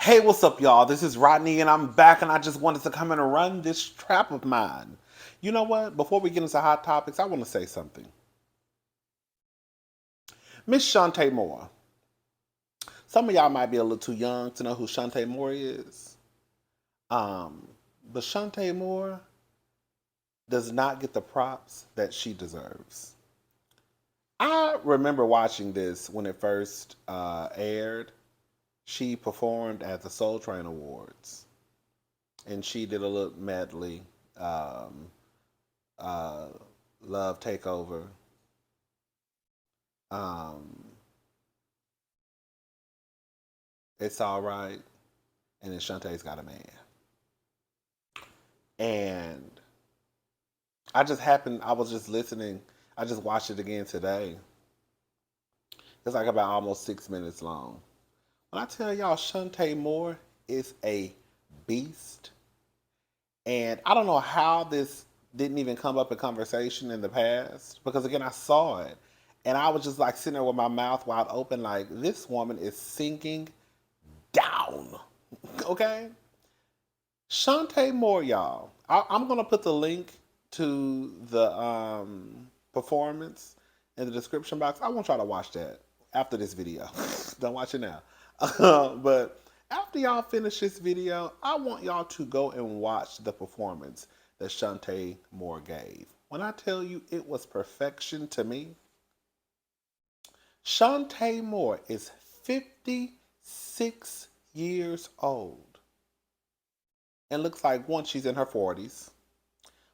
Hey, what's up, y'all? This is Rodney, and I'm back, and I just wanted to come in and run this trap of mine. You know what? Before we get into hot topics, I want to say something. Miss Chante Moore. Some of y'all might be a little too young to know who Chante Moore is. Um, but Chante Moore does not get the props that she deserves. I remember watching this when it first aired. She performed at the Soul Train Awards, and she did a little medley, um, uh, Love Takeover, um, It's All Right, and then Shantae's Got a Man. And I was just listening, I just watched it again today. It's like about almost 6 minutes long. When I tell y'all Shantae Moore is a beast, and I don't know how this didn't even come up in conversation in the past because again I saw it and I was just like sitting there with my mouth wide open, like this woman is sinking down. Okay, Shantae Moore, y'all. I'm gonna put the link to the performance in the description box. I want y'all to watch that after this video. Don't watch it now, but after y'all finish this video, I want y'all to go and watch the performance that Shantae Moore gave. When I tell you it was perfection to me, Shantae Moore is 56 years old and looks like one she's in her 40s.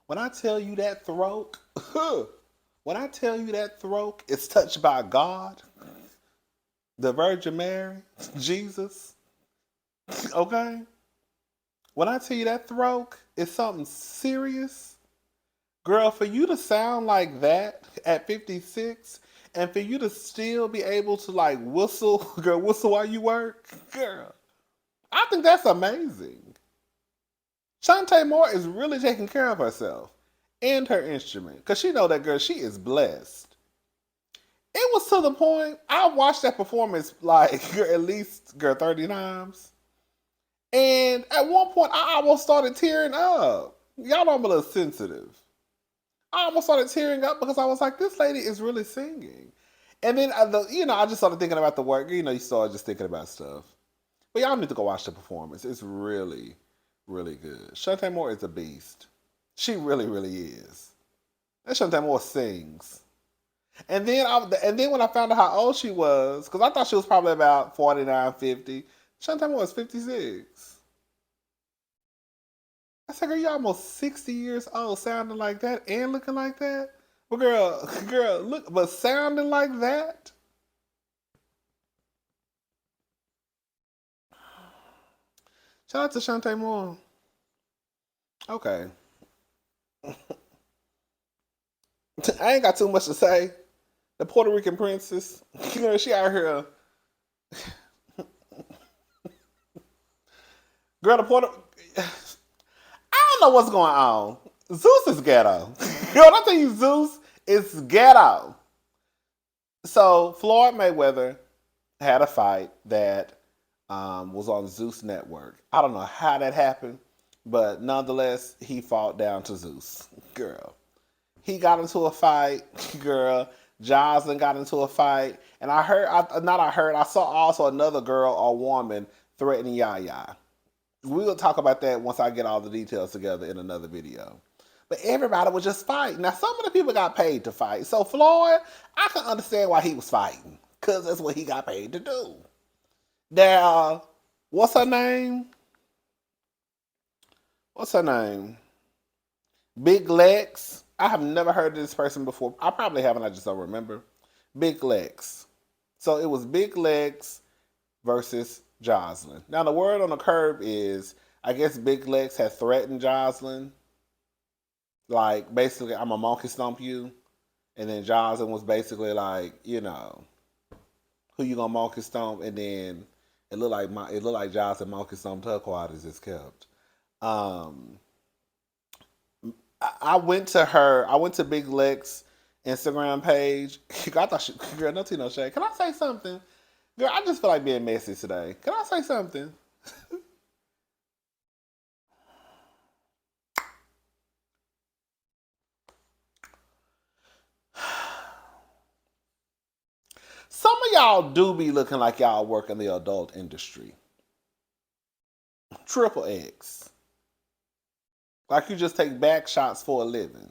When I tell you that throat, when I tell you that throat is touched by God, the Virgin Mary, Jesus, okay? When I tell you that throat is something serious, girl, for you to sound like that at 56 and for you to still be able to like whistle, girl, whistle while you work, girl, I think that's amazing. Shantae Moore is really taking care of herself and her instrument because she know that girl, she is blessed. It was to the point I watched that performance like girl, at least girl 30 times. And at one point I almost started tearing up. Y'all know I'm a little sensitive. I almost started tearing up because I was like, this lady is really singing. And then, I just started thinking about the work. You start just thinking about stuff. But y'all need to go watch the performance. It's really, really good. Shantae Moore is a beast. She really, really is. And Shantae Moore sings. And then when I found out how old she was, because I thought she was probably about 49, 50. Shantae Moore is 56. I said, girl, you almost 60 years old sounding like that and looking like that? Well, girl, look, but sounding like that? Shout out to Shantae Moore. Okay. I ain't got too much to say. The Puerto Rican princess, she out here. Girl, the Puerto. I don't know what's going on. Zeus is ghetto. Girl, when I tell you Zeus is ghetto. So, Floyd Mayweather had a fight that was on Zeus Network. I don't know how that happened, but nonetheless, he fought down to Zeus. Girl. He got into a fight, girl. Joseline got into a fight. And I saw also another girl or woman threatening Yaya. We'll talk about that once I get all the details together in another video. But everybody was just fighting. Now, some of the people got paid to fight. So, Floyd, I can understand why he was fighting. Because that's what he got paid to do. Now, what's her name? What's her name? Big Lex. I have never heard of this person before. I probably haven't. I just don't remember. Big Lex. So it was Big Lex versus Joseline. Now the word on the curb is, I guess Big Lex had threatened Joseline. Like, basically, I'm a monkey stomp you. And then Joseline was basically like, who you gonna monkey stomp? And then it looked like Joseline monkey stomped her quiet as it's kept. Um, I went to Big Lex Instagram page. I thought girl, no tea, no shade. Can I say something? Girl, I just feel like being messy today. Can I say something? Some of y'all do be looking like y'all work in the adult industry. Triple X. Like you just take back shots for a living.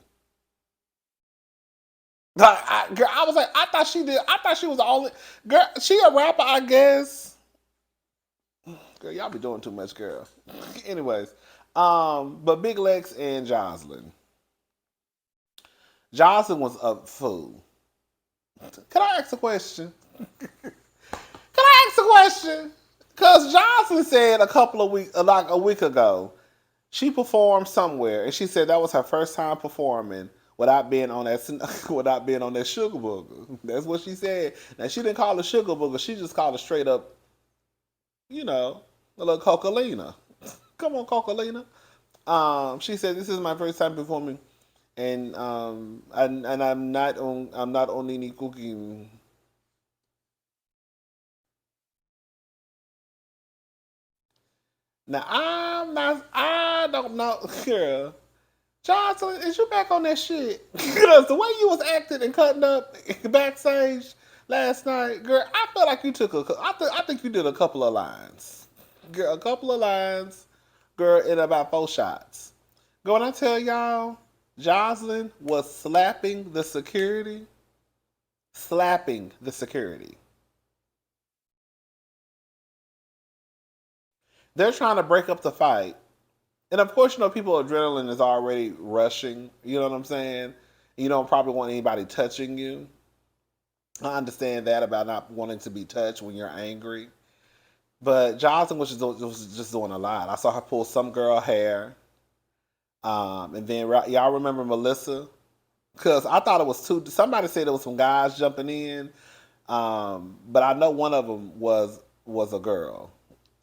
Like, girl, I was like, I thought she did. I thought she was the only girl. She a rapper, I guess. Girl, y'all be doing too much, girl. Anyways, but Big Lex and Joseline. Joseline was a fool. Can I ask a question? Can I ask a question? Because Joseline said a couple of weeks, like a week ago, she performed somewhere, and she said that was her first time performing without being on that without being on that sugar booger. That's what she said. Now she didn't call it sugar booger. She just called it straight up, you know, a little Cocalina. Come on, Cocalina. She said this is my first time performing, and I'm not on any cooking. Now I'm not. I don't know, girl. Johnson, is you back on that shit? Because the way you was acting and cutting up backstage last night, girl, I feel like you took a. I think you did a couple of lines, girl, a couple of lines, girl, in about 4 shots. Girl, when I tell y'all, Jocelyn was slapping the security. They're trying to break up the fight, and of course, you know, people adrenaline is already rushing. You know what I'm saying? You don't probably want anybody touching you. I understand that about not wanting to be touched when you're angry. But Johnson was just doing a lot. I saw her pull some girl hair. And then y'all remember Melissa? Because I thought it was two. Somebody said there was some guys jumping in. But I know one of them was a girl.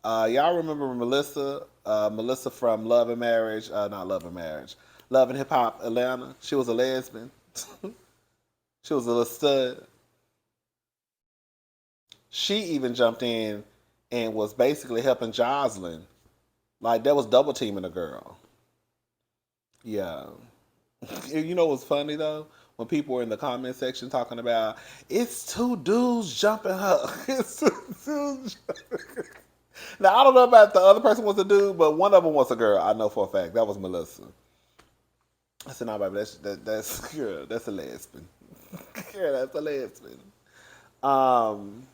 Y'all remember Melissa? Melissa from Love and Marriage. Not Love and Marriage. Love and Hip Hop Atlanta. She was a lesbian. She was a little stud. She even jumped in and was basically helping Jocelyn. Like that was double teaming the girl. Yeah. You know what's funny though? When people were in the comment section talking about it's two dudes jumping her. It's two dudes. Now I don't know about the other person was a dude, but one of them was a girl. I know for a fact that was Melissa. I said, "No, baby, that's girl. That's a lesbian. Yeah, that's a lesbian." Um.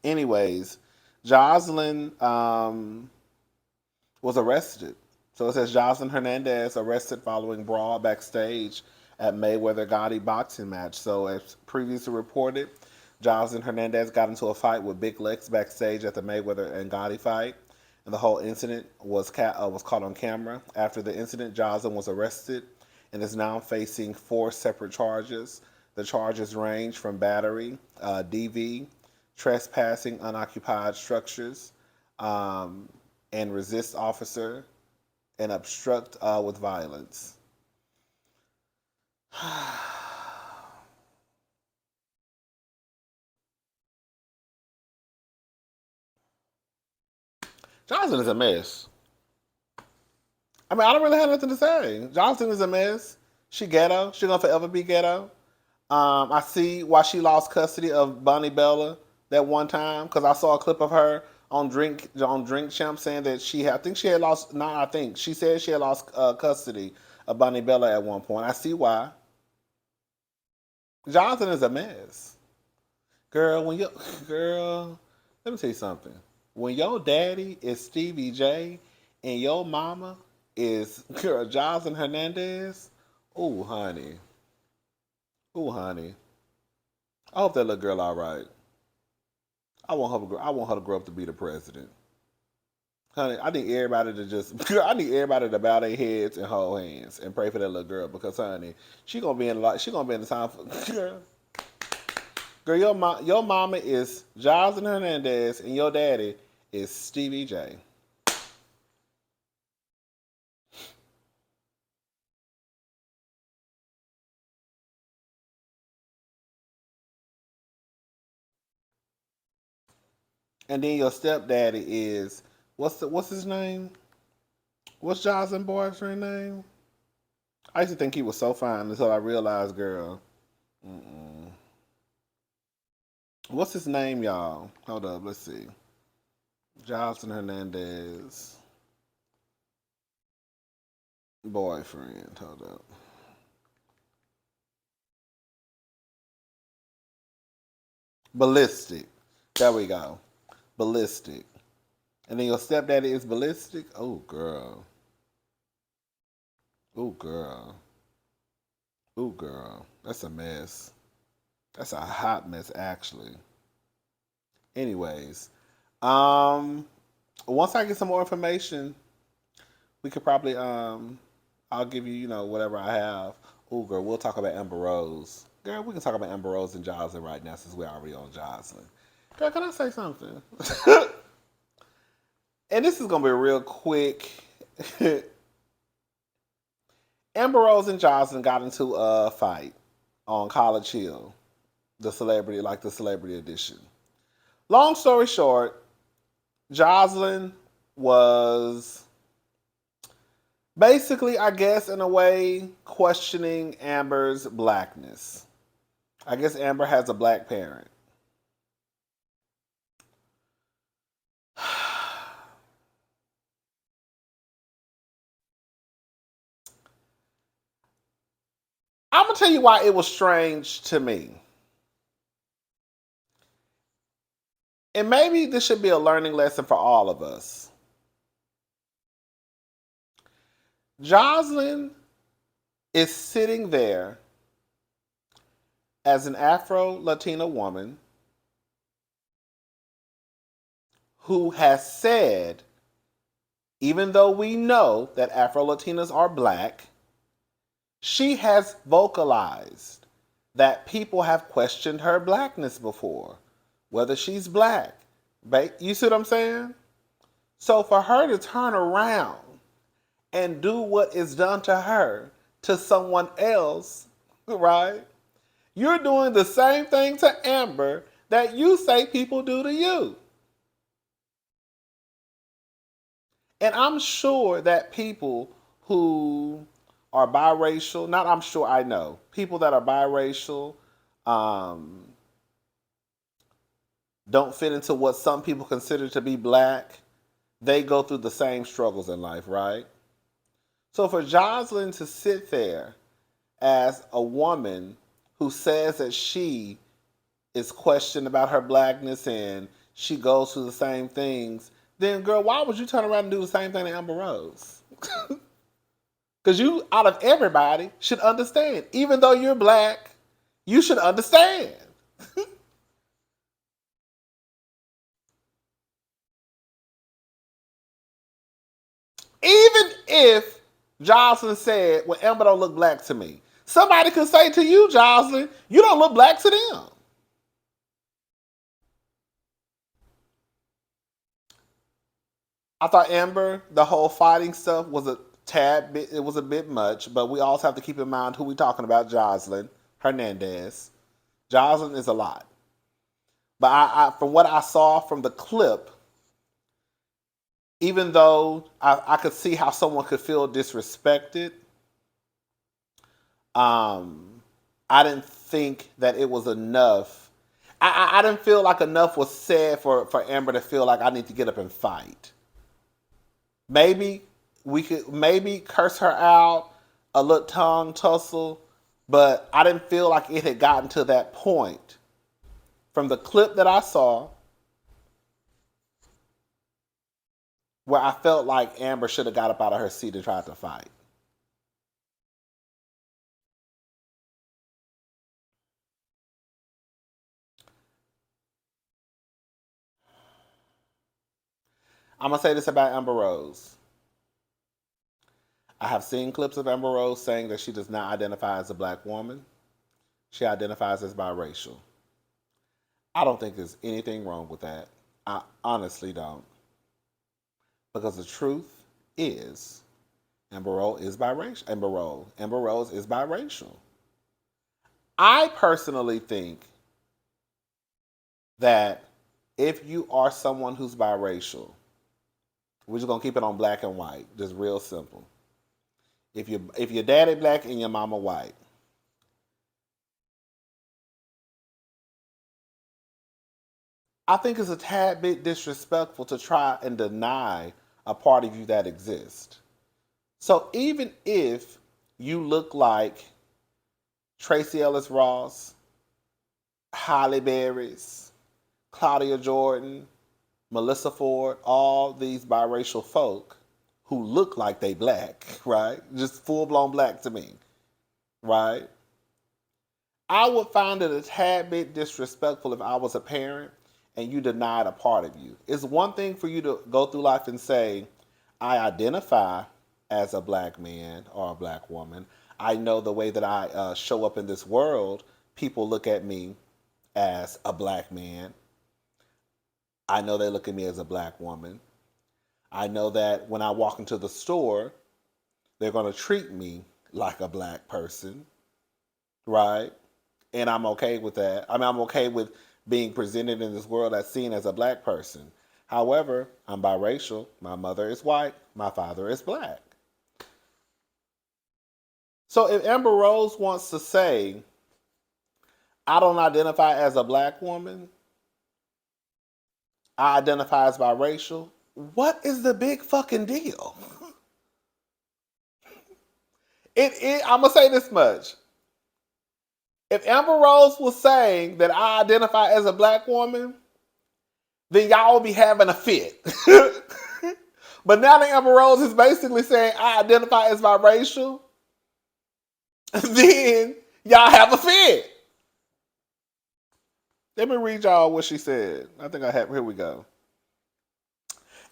Anyways, Jocelyn was arrested. So it says Joseline Hernandez arrested following brawl backstage at Mayweather Gotti boxing match. So as previously reported, Joseline Hernandez got into a fight with Big Lex backstage at the Mayweather and Gotti fight, and the whole incident was caught on camera. After the incident, Joseline was arrested and is now facing 4 separate charges. The charges range from battery, DV, trespassing unoccupied structures, um, and resist officer and obstruct with violence. Johnson is a mess. I mean, I don't really have nothing to say. Johnson is a mess. She ghetto. She gonna forever be ghetto. I see why she lost custody of Bonnie Bella that one time because I saw a clip of her on Drink Champ saying that I think she had lost. Not I think she said she had lost custody of Bonnie Bella at one point. I see why. Jonathan is a mess. Girl, girl, let me tell you something. When your daddy is Stevie J and your mama is girl Joseline Hernandez, oh honey. Oh honey. I hope that little girl all right. I want her to grow up to be the president. Honey, I need everybody to I need everybody to bow their heads and hold hands and pray for that little girl because honey, she gonna be in the time for girl, your mama is Joseline Hernandez and your daddy is Stevie J. And then your stepdaddy is what's his name? What's Jocelyn boyfriend name? I used to think he was so fine until I realized, girl. Mm-mm. What's his name, y'all? Hold up, let's see. Joseline Hernandez boyfriend. Hold up. Ballistic. There we go. Ballistic. And then your stepdaddy is ballistic. Oh girl. Oh girl. Oh girl. That's a mess. That's a hot mess actually. Anyways, um, once I get some more information, we could probably I'll give you, whatever I have. Ooh, girl, we'll talk about Amber Rose. Girl, we can talk about Amber Rose and Jocelyn right now since we're already on Jocelyn. Girl, can I say something? And this is gonna be real quick. Amber Rose and Jocelyn got into a fight on College Hill, the celebrity edition. Long story short, Jocelyn was basically, I guess, in a way, questioning Amber's blackness. I guess Amber has a black parent. I'm gonna tell you why it was strange to me. And maybe this should be a learning lesson for all of us. Jocelyn is sitting there as an Afro Latina woman who has said, even though we know that Afro Latinas are black, she has vocalized that people have questioned her blackness before, whether she's black. You see what I'm saying? So for her to turn around and do what is done to her to someone else, right? You're doing the same thing to Amber that you say people do to you. And I'm sure that people who are biracial, not I'm sure, I know, people that are biracial um, don't fit into what some people consider to be black, they go through the same struggles in life, right? So for Jocelyn to sit there as a woman who says that she is questioned about her blackness and she goes through the same things, then girl, why would you turn around and do the same thing to Amber Rose? Because you, out of everybody, should understand. Even though you're black, you should understand. Even if Jocelyn said, well, Amber don't look black to me, somebody could say to you, Jocelyn, you don't look black to them. I thought Amber, the whole fighting stuff was a tad bit, it was a bit much, but we also have to keep in mind who we talking about, Joseline Hernandez. Jocelyn is a lot. But from what I saw from the clip, even though I could see how someone could feel disrespected, um, I didn't think that it was enough. I didn't feel like enough was said for Amber to feel like I need to get up and fight. Maybe we could maybe curse her out, a little tongue tussle, but I didn't feel like it had gotten to that point. From the clip that I saw, where I felt like Amber should have got up out of her seat and tried to fight. I'm gonna say this about Amber Rose. I have seen clips of Amber Rose saying that she does not identify as a black woman. She identifies as biracial. I don't think there's anything wrong with that. I honestly don't. Because the truth is, Amber Rose is biracial. Amber Rose is biracial. I personally think that If you are someone who's biracial, we're just gonna keep it on black and white, just real simple. If your daddy black and your mama white, I think it's a tad bit disrespectful to try and deny a part of you that exists. So even if you look like Tracy Ellis Ross, Halle Berry's, Claudia Jordan, Melissa Ford, all these biracial folk who look like they black, right? Just full blown black to me, right? I would find it a tad bit disrespectful if I was a parent and you denied a part of you. It's one thing for you to go through life and say, I identify as a black man or a black woman. I know the way that I show up in this world, people look at me as a black man. I know they look at me as a black woman. I know that when I walk into the store, they're going to treat me like a black person, right? And I'm okay with that. I mean, I'm okay with being presented in this world as seen as a black person. However, I'm biracial. My mother is white. My father is black. So if Amber Rose wants to say, I don't identify as a black woman, I identify as biracial, what is the big fucking deal? I'm going to say this much. If Amber Rose was saying that I identify as a black woman, then y'all will be having a fit. But now that Amber Rose is basically saying I identify as biracial, then y'all have a fit. Let me read y'all what she said. I think I have, here we go.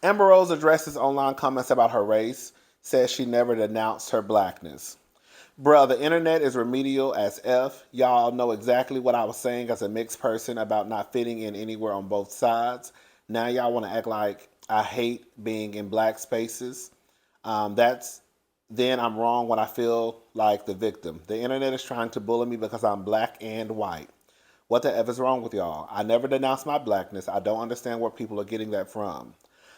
Amber Rose addresses online comments about her race, says she never denounced her blackness. Bruh, the internet is remedial as F. Y'all know exactly what I was saying as a mixed person about not fitting in anywhere on both sides. Now y'all want to act like I hate being in black spaces. Then I'm wrong when I feel like the victim. The internet is trying to bully me because I'm black and white. What the F is wrong with y'all? I never denounced my blackness. I don't understand where people are getting that from.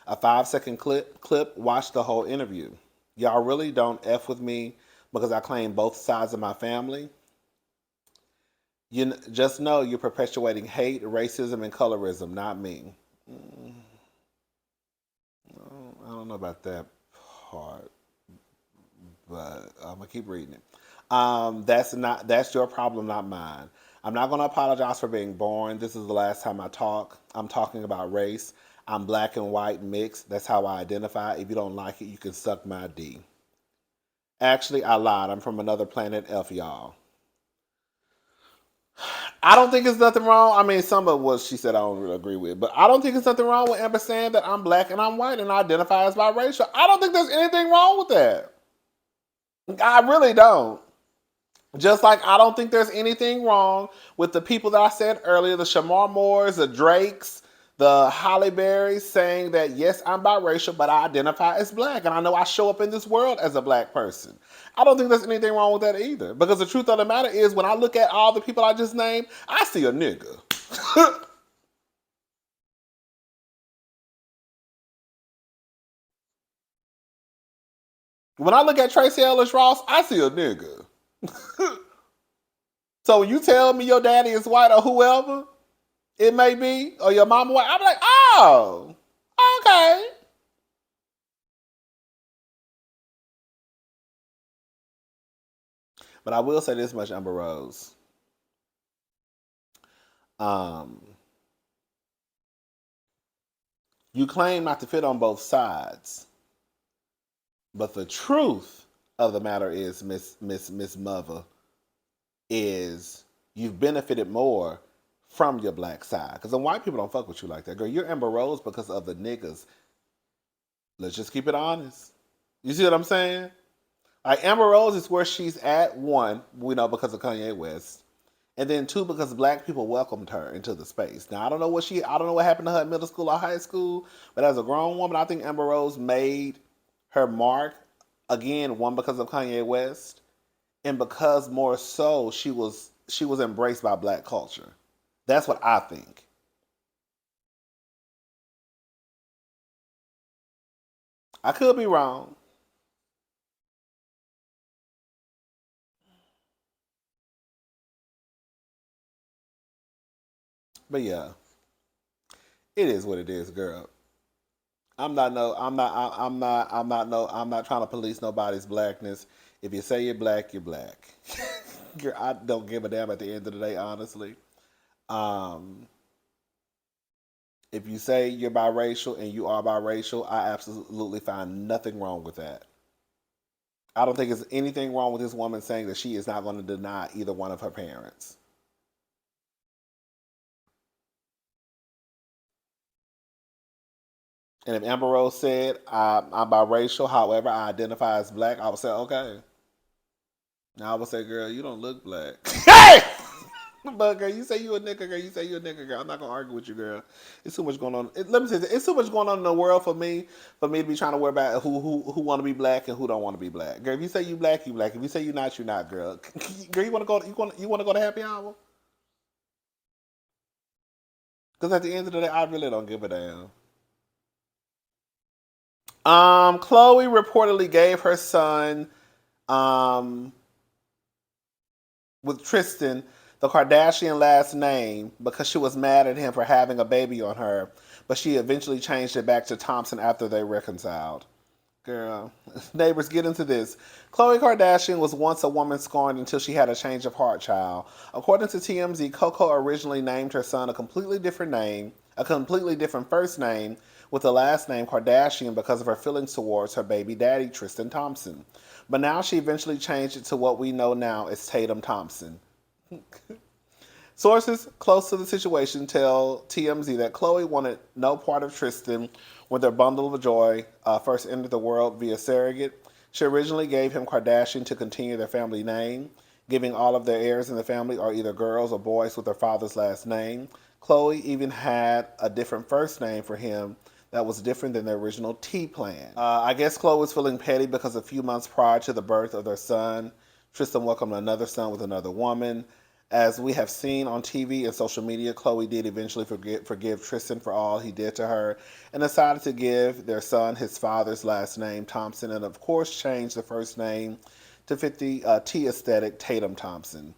A 5-second clip, watch the whole interview. Y'all really don't F with me because I claim both sides of my family. You just know you're perpetuating hate, racism, and colorism, not me. I don't know about that part, but I'm gonna keep reading it. That's your problem, not mine. I'm not gonna apologize for being born. This is the last time I talk. I'm talking about race. I'm black and white mixed. That's how I identify. If you don't like it, you can suck my D. Actually, I lied. I'm from another planet, F y'all. I don't think it's nothing wrong. I mean, some of what she said I don't really agree with, but I don't think it's nothing wrong with Amber saying that I'm black and I'm white and I identify as biracial. I don't think there's anything wrong with that. I really don't. Just like I don't think there's anything wrong with the people that I said earlier, the Shamar Moores, the Drakes, the Halle Berrys saying that yes, I'm biracial, but I identify as black. And I know I show up in this world as a black person. I don't think there's anything wrong with that either. Because the truth of the matter is when I look at all the people I just named, I see a nigga. When I look at Tracy Ellis Ross, I see a nigga. So when you tell me your daddy is white or whoever it may be, or your mama white, I'm like, oh, okay. But I will say this much, Amber Rose. Um, you claim not to fit on both sides, but the truth of the matter is, Miss Mother, is you've benefited more from your black side. Because the white people don't fuck with you like that. Girl, you're Amber Rose because of the niggas. Let's just keep it honest. You see what I'm saying? Like Amber Rose is where she's at, one, we know because of Kanye West. And then two, because black people welcomed her into the space. Now I don't know what happened to her in middle school or high school, but as a grown woman, I think Amber Rose made her mark again, one because of Kanye West, and because more so she was embraced by black culture. That's what I think. I could be wrong. But yeah, it is what it is, girl. I'm not no. I'm not. I'm not. I'm not no. I'm not trying to police nobody's blackness. If you say you're black, you're black. Girl, I don't give a damn at the end of the day, honestly. Um, if you say you're biracial and you are biracial, I absolutely find nothing wrong with that. I don't think there's anything wrong with this woman saying that she is not going to deny either one of her parents. And if Amber Rose said, I'm biracial, however, I identify as black, I would say, okay. Now I would say, girl, you don't look black. Hey! But girl, you say you a nigga, girl. You say you a nigga, girl. I'm not gonna argue with you, girl. It's too much going on. Let me say this. It's too much going on in the world for me to be trying to worry about who want to be black and who don't want to be black. Girl, if you say you black, you black. If you say you not, girl. Girl, you want to go? You want to go to happy hour? Because at the end of the day, I really don't give a damn. Khloe reportedly gave her son, um, with Tristan, the Kardashian last name because she was mad at him for having a baby on her, but she eventually changed it back to Thompson after they reconciled. Girl, neighbors, get into this. Khloe Kardashian was once a woman scorned until she had a change of heart, child. According to TMZ, Coco originally named her son a completely different first name, with the last name Kardashian because of her feelings towards her baby daddy, Tristan Thompson. But now she eventually changed it to what we know now as Tatum Thompson. Sources close to the situation tell TMZ that Khloe wanted no part of Tristan when their bundle of joy first entered the world via surrogate. She originally gave him Kardashian to continue their family name, giving all of their heirs in the family are either girls or boys with their father's last name. Khloe even had a different first name for him that was different than the original T plan. I guess Khloe was feeling petty because a few months prior to the birth of their son, Tristan welcomed another son with another woman. As we have seen on TV and social media, Khloe did eventually forgive Tristan for all he did to her and decided to give their son his father's last name, Thompson, and of course changed the first name to fit the T aesthetic, Tatum Thompson.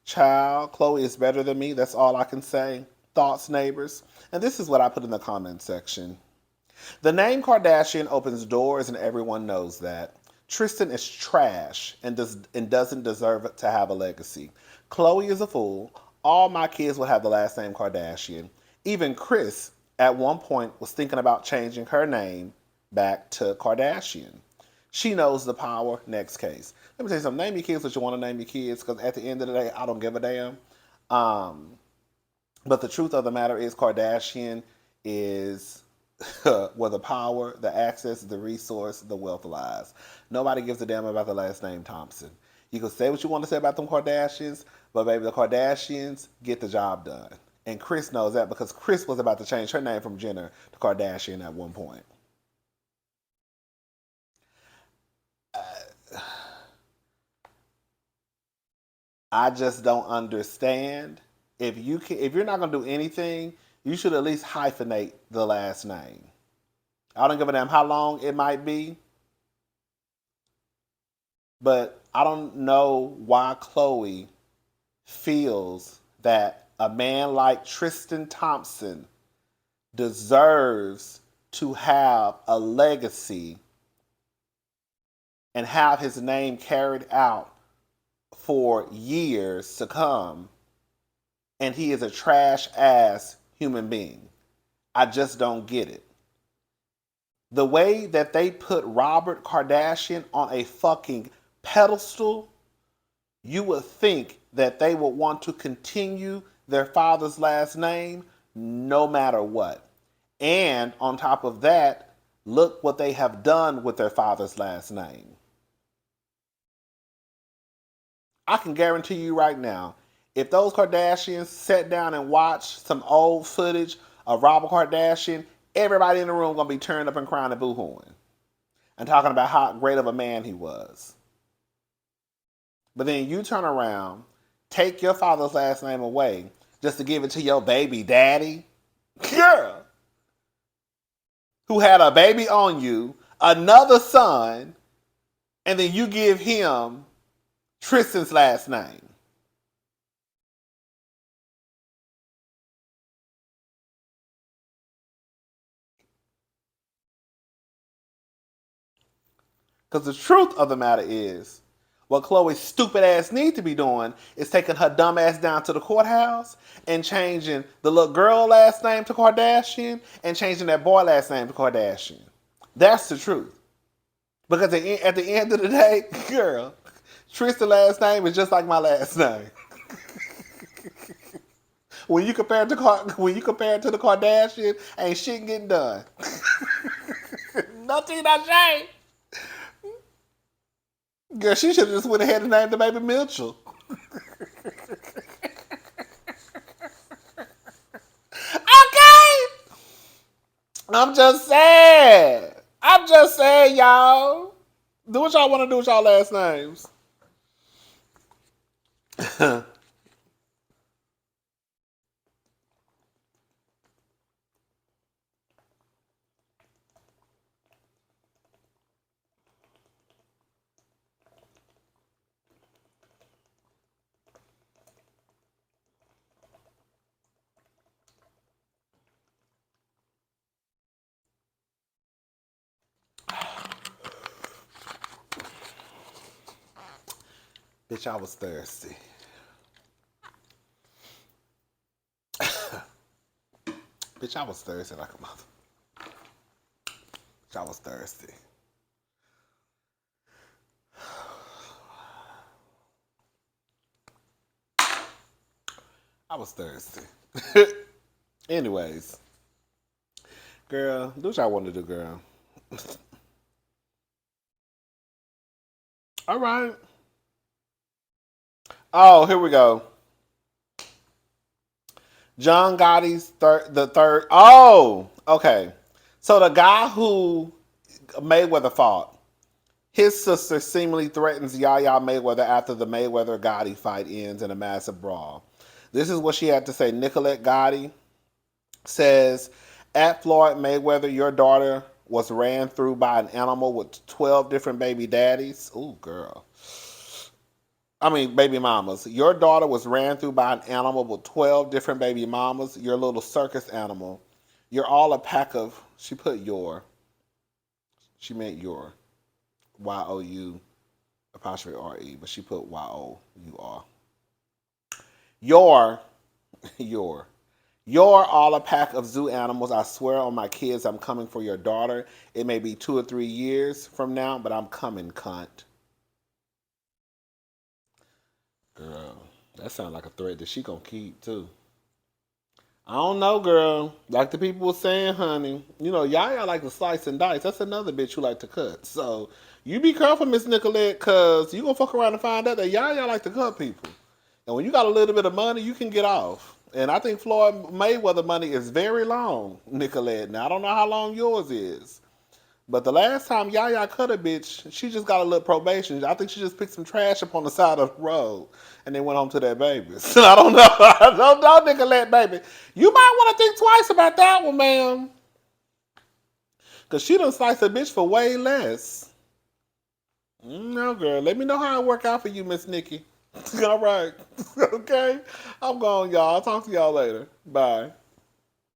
Child, Khloe is better than me. That's all I can say. Thoughts, neighbors? And this is what I put in the comment section. The name Kardashian opens doors, and everyone knows that. Tristan is trash and doesn't deserve to have a legacy. Khloe is a fool. All my kids will have the last name Kardashian. Even Kris, at one point, was thinking about changing her name back to Kardashian. She knows the power. Next case. Let me tell you something. Name your kids what you want to name your kids, because at the end of the day, I don't give a damn. Um, but the truth of the matter is, Kardashian is where the power, the access, the resource, the wealth lies. Nobody gives a damn about the last name Thompson. You can say what you want to say about them Kardashians, but baby, the Kardashians get the job done. And Kris knows that because Kris was about to change her name from Jenner to Kardashian at one point. I just don't understand. If you're not gonna do anything, you should at least hyphenate the last name. I don't give a damn how long it might be, but I don't know why Khloe feels that a man like Tristan Thompson deserves to have a legacy and have his name carried out for years to come, and he is a trash ass human being. I just don't get it. The way that they put Robert Kardashian on a fucking pedestal, you would think that they would want to continue their father's last name no matter what. And on top of that, look what they have done with their father's last name. I can guarantee you right now, if those Kardashians sat down and watched some old footage of Robert Kardashian, everybody in the room gonna be turned up and crying and boo-hooing and talking about how great of a man he was. But then you turn around, take your father's last name away just to give it to your baby daddy, girl, who had a baby on you, another son, and then you give him Tristan's last name. Because the truth of the matter is, what Khloe's stupid ass need to be doing is taking her dumb ass down to the courthouse and changing the little girl last name to Kardashian and changing that boy last name to Kardashian. That's the truth. Because at the end of the day, girl, Tristan's last name is just like my last name. When you compare it to the Kardashian, ain't shit getting done. Nothing I say. Girl, she should have just went ahead and named the baby Mitchell. Okay. I'm just saying. I'm just saying, y'all. Do what y'all want to do with y'all last names. Bitch, I was thirsty. Bitch, I was thirsty like a mother. Bitch, I was thirsty. I was thirsty. Anyways. Girl, do what y'all want to do, girl. All right. Oh, here we go. John Gotti's the third. Oh, okay. So the guy who Mayweather fought, his sister seemingly threatens Yaya Mayweather after the Mayweather-Gotti fight ends in a massive brawl. This is what she had to say. Nicolette Gotti says, at Floyd Mayweather, your daughter was ran through by an animal with 12 different baby daddies. Ooh, girl. Baby mamas. Your daughter was ran through by an animal with 12 different baby mamas. Your little circus animal. You're all a pack of, she put your. She meant your. Y-O-U apostrophe R-E, but she put Y-O-U-R. Your. You're all a pack of zoo animals. I swear on my kids, I'm coming for your daughter. It may be 2 or 3 years from now, but I'm coming, cunt. Girl, that sounds like a threat that she gonna keep, too. I don't know, girl. Like the people were saying, honey. You know, Yaya like to slice and dice. That's another bitch who like to cut. So, you be careful, Miss Nicolette, because you gonna fuck around and find out that Yaya like to cut people. And when you got a little bit of money, you can get off. And I think Floyd Mayweather money is very long, Nicolette. Now, I don't know how long yours is. But the last time Yaya cut a bitch, she just got a little probation. I think she just picked some trash up on the side of the road and then went home to their babies. So I don't know. I don't know, Nicolette, baby. You might want to think twice about that one, ma'am. Because she done sliced a bitch for way less. No, girl. Let me know how it work out for you, Miss Nikki. All right. Okay. I'm gone, y'all. I'll talk to y'all later. Bye.